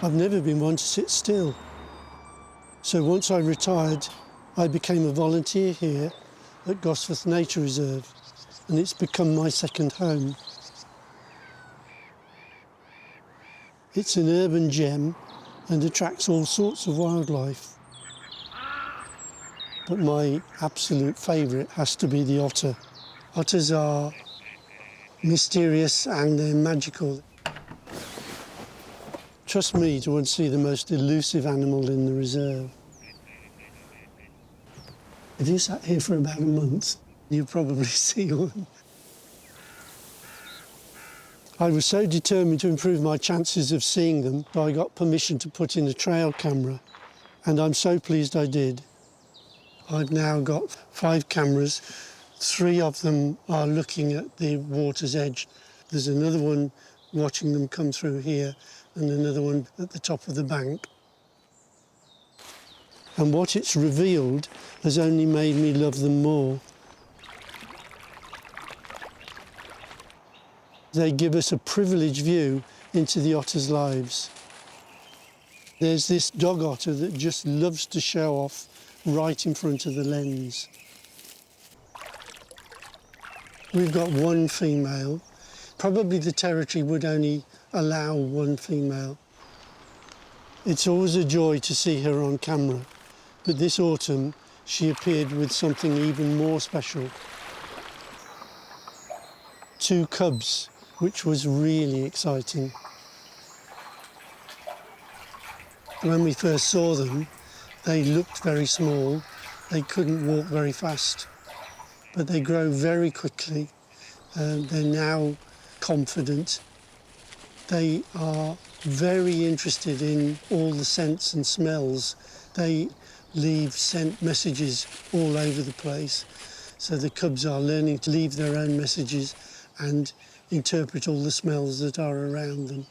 I've never been one to sit still. So once I retired, I became a volunteer here at Gosforth Nature Reserve, and it's become my second home. It's an urban gem and attracts all sorts of wildlife. But my absolute favourite has to be the otter. Otters are mysterious and they're magical. Trust me to want to see the most elusive animal in the reserve. If you sat here for about a month, you'd probably see one. I was so determined to improve my chances of seeing them, so I got permission to put in a trail camera, and I'm so pleased I did. I've now got 5 cameras. 3 of them are looking at the water's edge. There's another one watching them come through here, and another one at the top of the bank. And what it's revealed has only made me love them more. They give us a privileged view into the otters' lives. There's this dog otter that just loves to show off right in front of the lens. We've got 1 female. Probably the territory would only allow 1 female. It's always a joy to see her on camera, but this autumn she appeared with something even more special. 2 cubs, which was really exciting. When we first saw them, they looked very small. They couldn't walk very fast, but they grow very quickly. They're now confident. They are very interested in all the scents and smells. They leave scent messages all over the place. So the cubs are learning to leave their own messages and interpret all the smells that are around them.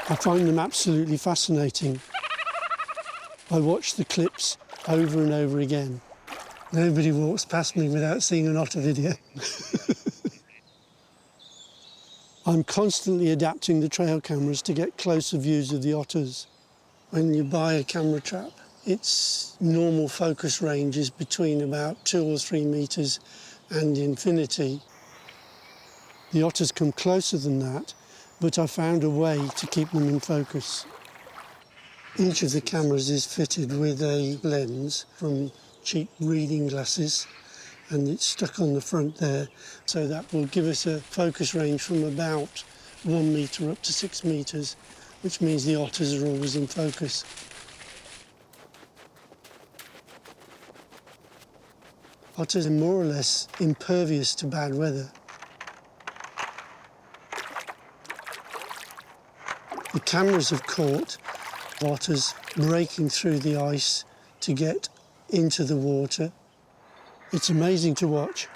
I find them absolutely fascinating. I watch the clips over and over again. Nobody walks past me without seeing an otter video. I'm constantly adapting the trail cameras to get closer views of the otters. When you buy a camera trap, its normal focus range is between about 2 or 3 metres and infinity. The otters come closer than that, but I found a way to keep them in focus. Each of the cameras is fitted with a lens from cheap reading glasses, and it's stuck on the front there, so that will give us a focus range from about 1 metre up to 6 metres, which means the otters are always in focus. Otters are more or less impervious to bad weather. The cameras have caught otters breaking through the ice to get into the water. It's amazing to watch.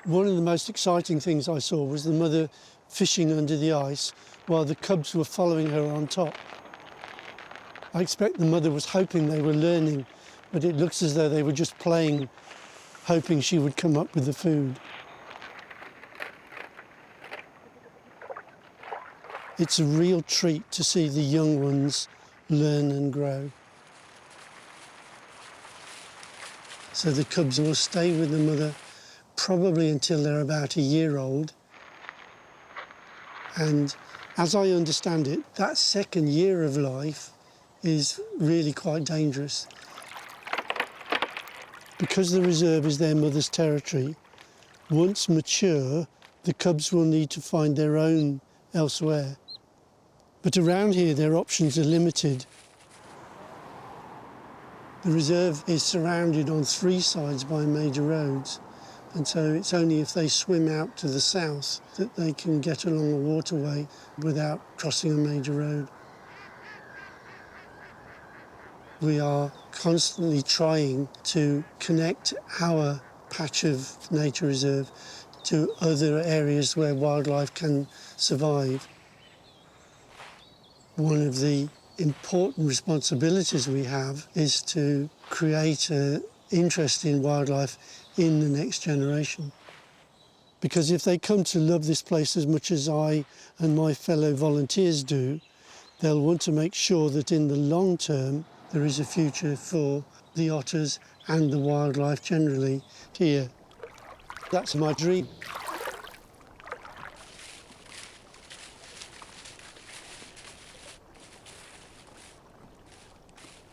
One of the most exciting things I saw was the mother fishing under the ice while the cubs were following her on top. I expect the mother was hoping they were learning, but it looks as though they were just playing, hoping she would come up with the food. It's a real treat to see the young ones learn and grow. So the cubs will stay with the mother probably until they're about a year old. And as I understand it, that second year of life is really quite dangerous. Because the reserve is their mother's territory, once mature, the cubs will need to find their own elsewhere. But around here, their options are limited. The reserve is surrounded on 3 sides by major roads, and so it's only if they swim out to the south that they can get along a waterway without crossing a major road. We are constantly trying to connect our patch of nature reserve to other areas where wildlife can survive. One of the important responsibilities we have is to create an interest in wildlife in the next generation. Because if they come to love this place as much as I and my fellow volunteers do, they'll want to make sure that in the long term there is a future for the otters and the wildlife generally here. That's my dream.